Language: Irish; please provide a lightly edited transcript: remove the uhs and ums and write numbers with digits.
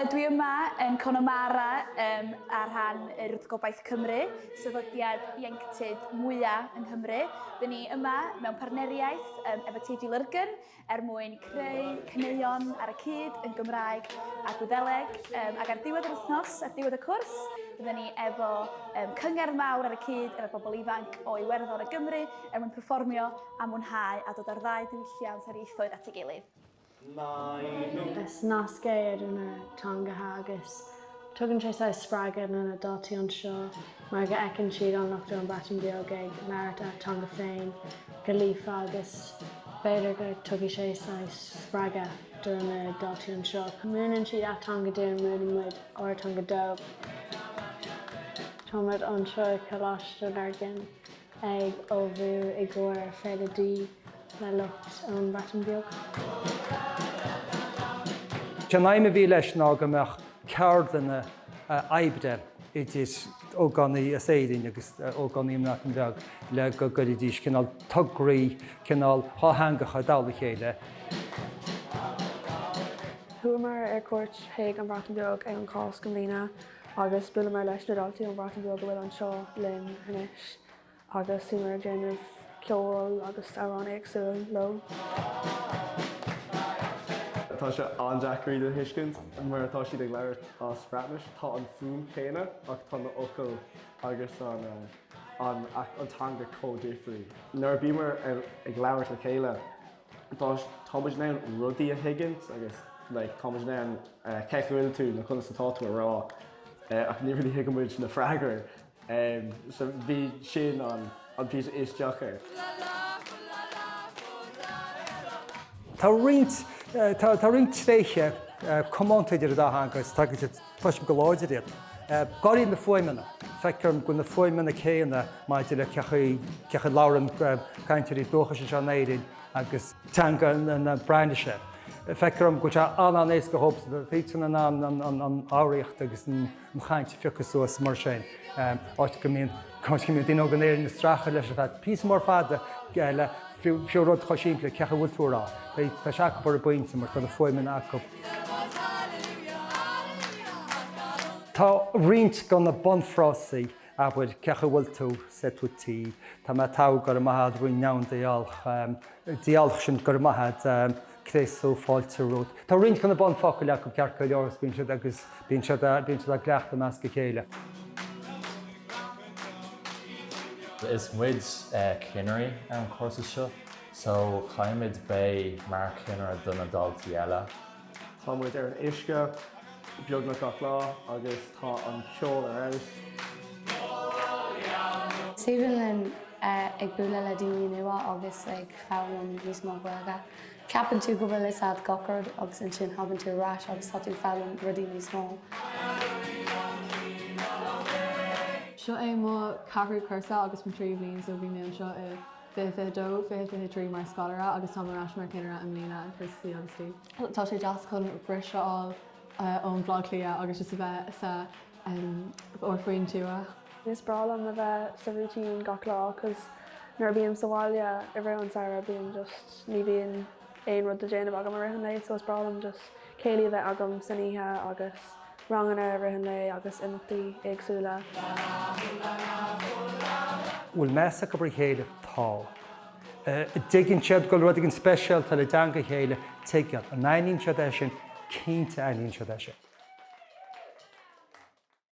Dwi yma yn Connemara ar rhan yr Urdd Gobaith Cymru, sefydliad ieuenctid mwyaf yng Nghymru. Dyn ni yma mewn partneriaeth efo TG Lurgan mwyn creu caneuon ar y cyd yn Gymraeg a Gwyddeleg. Ac ar diwedd yr wythnos, ar diwedd y cwrs, bydden ni efo cyngerdd mawr ar y cyd efo bobl ifanc o Iwerddon y Gymru mwyn perfformio a mwynhau a dod ar ddau diwylliant ar ieithoedd at ei gilydd. Is nascéad yn y teangacha agus tugann sé sa spreagan yn y dátaíonn seo mar go eicinn siad an luchtú an Bhreatain Bheag ag meart a teanga féin go líofa agus b'fhéidir go tugadh sé sa spreaga dur na dátaíonn seo. Múnann siad at teanga dún múnann muid or teanga dóibh. Táimid an seo choláiste Lurgan ag ómhú i gcóir féile dí le lucht an Bhreatain Bheag. Chaith bhí leis ná go meach ceardlanna aibde is óganí a éirín agus óganí Bhreatain Bheag le go goidís cinál tugraí cinál tháingacha dála chéile. Thuaimar ar cuairt chuig an Bhreatain Bheag ag an cás go mbliana agus bualamar leis na dátaí an Bhreatain Bheag bhfuil an seo léinn inis agus thuaimar déanamh ceol agus arán éagsúil lo. Tá sé andeachraí do thuiscint mar atá siad ag leirt as Bhreatain tá an fuaim chéine ach tá na ocail agus an teanga códéifrí. Nuair bhíomar ag leirt le chéile, táid ná rudaí a thuigint agus táid ná ceithúil tú na chuna sa táú rá ach ní bhí thuigemuid na freigar so bhí sin an pí isteachar. Tá roinnt tréithe cománta idir dá agus tá tuism go láidir iad. Garí na foiimena, feicem go na foiimena chéanna maidir le cecha láran caiintirí dócha sé an éirín agus teanga na breise. Feicem go an ééis go hobs féitúna an áireacht agus an chaint fichas suas mar sin. Áit go míon duine gan éirí na stracha leis a bheit pí mór fada le fiúród choisiimple cecha bhultúrá. Tá seach bar a buinte mar chun na foiimena acu. Tá roinnt gan na bonfrásaí a bhfuil cecha bhultú setútí, Tá me tá gur maithad roin neann dialch sin gur maithad créasú fáilte ród. Tá roinnt gan na bonfácail acu cearcha leoras bíonn siad agus bíonn siad a gleachta meas go chéile. Is muid cineirí an cúrsa seo, so chaimid bé mar cineire duna dáiltí eile. Tá muid ar an uisce beag na gach lá agus tá an ceol ar aus. Suimhíonn ag bualadh le daoine nua agus ag foghlaim níos mó gaeilge. Ceapann tú go bhfuil is ad gacard agus an sin hagann tú ráis agus tá tú foghlaim rudaí níos mó. Seo é má cathrú chusa agus an trí bhíonn so bhí mé an seo i dó fé trí mar scoláire agus tá marráis mar cinire an mlína an chusaí agus tí. Tá sé deas chun briseáil ón blog lia agus is a bheith sa orfaoin túa. Is bralam a bheith sa rútín gach lá agus nuair bíonn sa bháile i bhreith an saoire bíonn just ní bhíonn éon rud a déanamh agam a rithean lé, so is bralam just céile bheith agam san oíche agus ranganna rithean lé agus imeachtaí éagsúla. Bhfuil measa go chéile tá. Digginn siad go rud an speisialta le teanga chéile tuigeal, an aithníonn siad é sin cínta aithníonn siad é sin.